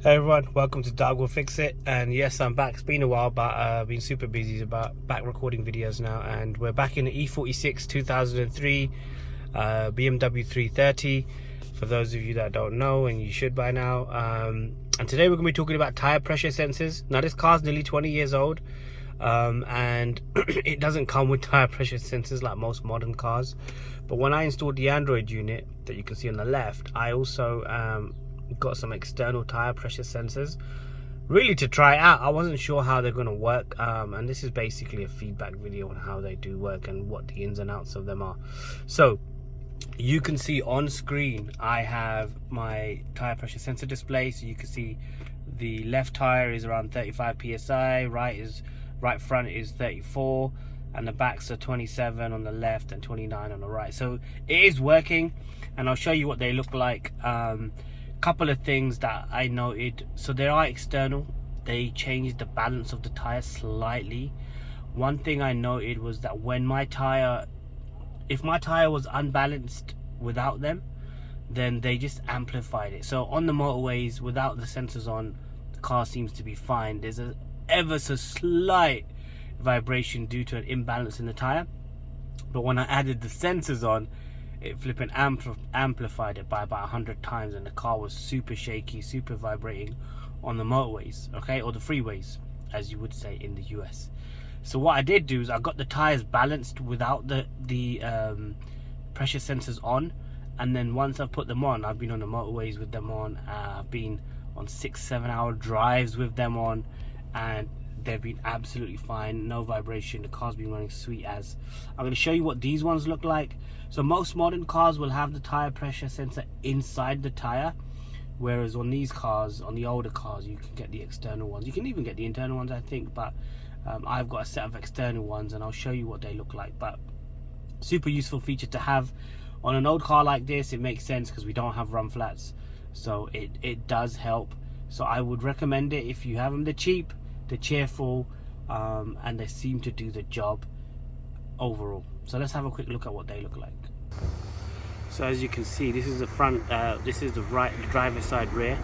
Hey everyone, welcome to Doug Will Fix It. And yes, I'm back. It's been a while, but I've been super busy back recording videos now. And we're back in the E46 2003 BMW 330. For those of you that don't know, and you should by now. And today we're going to be talking about tire pressure sensors. Now this car's nearly 20 years old, and it doesn't come with tire pressure sensors like most modern cars. But when I installed the Android unit that you can see on the left, I also got some external tire pressure sensors really to try out. I wasn't sure how they're going to work, and this is basically a feedback video on how they do work and what the ins and outs of them are. So you can see on screen I have my tire pressure sensor display. So you can see the left tire is around 35 psi, right front is 34, and the backs are 27 on the left and 29 on the right. So it is working, and I'll show you what they look like. Couple of things that I noted. So they are external. They changed the balance of the tire slightly. One thing I noted was that when if my tire was unbalanced without them, then they just amplified it. So on the motorways without the sensors on, the car seems to be fine. There's a ever so slight vibration due to an imbalance in the tire, but when I added the sensors on, it flipping amplified it by about 100 times, and the car was super shaky, super vibrating on the motorways, okay, or the freeways as you would say in the US. So what I did do is I got the tires balanced without the pressure sensors on, and then once I've put them on, I've been on the motorways with them on, I've been on 6-7 hour drives with them on, and they've been absolutely fine. No vibration. The car's been running sweet as. I'm going to show you what these ones look like. So most modern cars will have the tire pressure sensor inside the tire, whereas on these cars, on the older cars, you can get the external ones. You can even get the internal ones, I think, but I've got a set of external ones, and I'll show you what they look like. But super useful feature to have on an old car like this. It makes sense because we don't have run flats, so it does help. So I would recommend it if you have them. They're cheap, they're cheerful, and they seem to do the job overall. So let's have a quick look at what they look like. So as you can see, this is the front, this is the driver's side rear.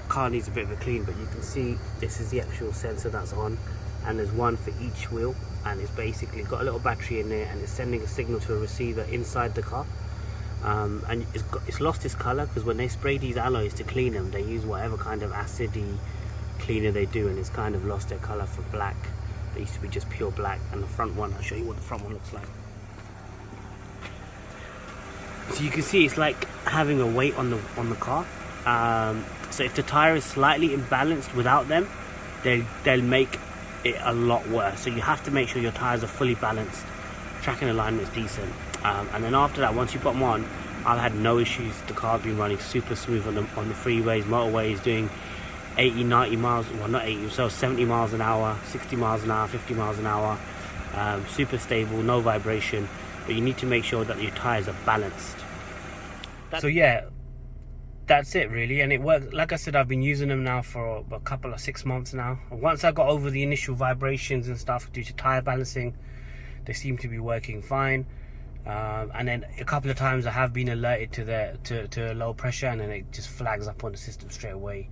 Car needs a bit of a clean, but you can see this is the actual sensor that's on, and there's one for each wheel, and it's basically got a little battery in there, and it's sending a signal to a receiver inside the car. And it's lost its color because when they spray these alloys to clean them, they use whatever kind of acidy cleaner they do, and it's kind of lost their color for black. They used to be just pure black. And the front one, I'll show you what the front one looks like. So you can see it's like having a weight on the car. So if the tire is slightly imbalanced without them, they'll make it a lot worse. So you have to make sure your tires are fully balanced, tracking alignment is decent, and then after that, once you put them on, I've had no issues. The car's been running super smooth on the freeways, motorways, doing 80, 90 miles, well not 80, so 70 miles an hour, 60 miles an hour, 50 miles an hour, super stable, no vibration. But you need to make sure that your tires are balanced. So yeah, that's it really, and it works. Like I said, I've been using them now for a couple of 6 months now. Once I got over the initial vibrations and stuff due to tire balancing, they seem to be working fine. And then a couple of times I have been alerted to low pressure, and then it just flags up on the system straight away,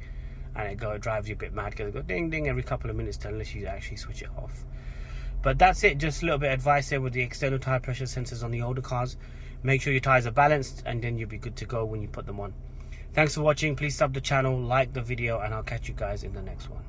and it drives you a bit mad because it goes ding ding every couple of minutes unless you actually switch it off. But that's it, just a little bit of advice there with the external tire pressure sensors on the older cars. Make sure your tires are balanced, and then you'll be good to go when you put them on. Thanks for watching. Please sub the channel, like the video, and I'll catch you guys in the next one.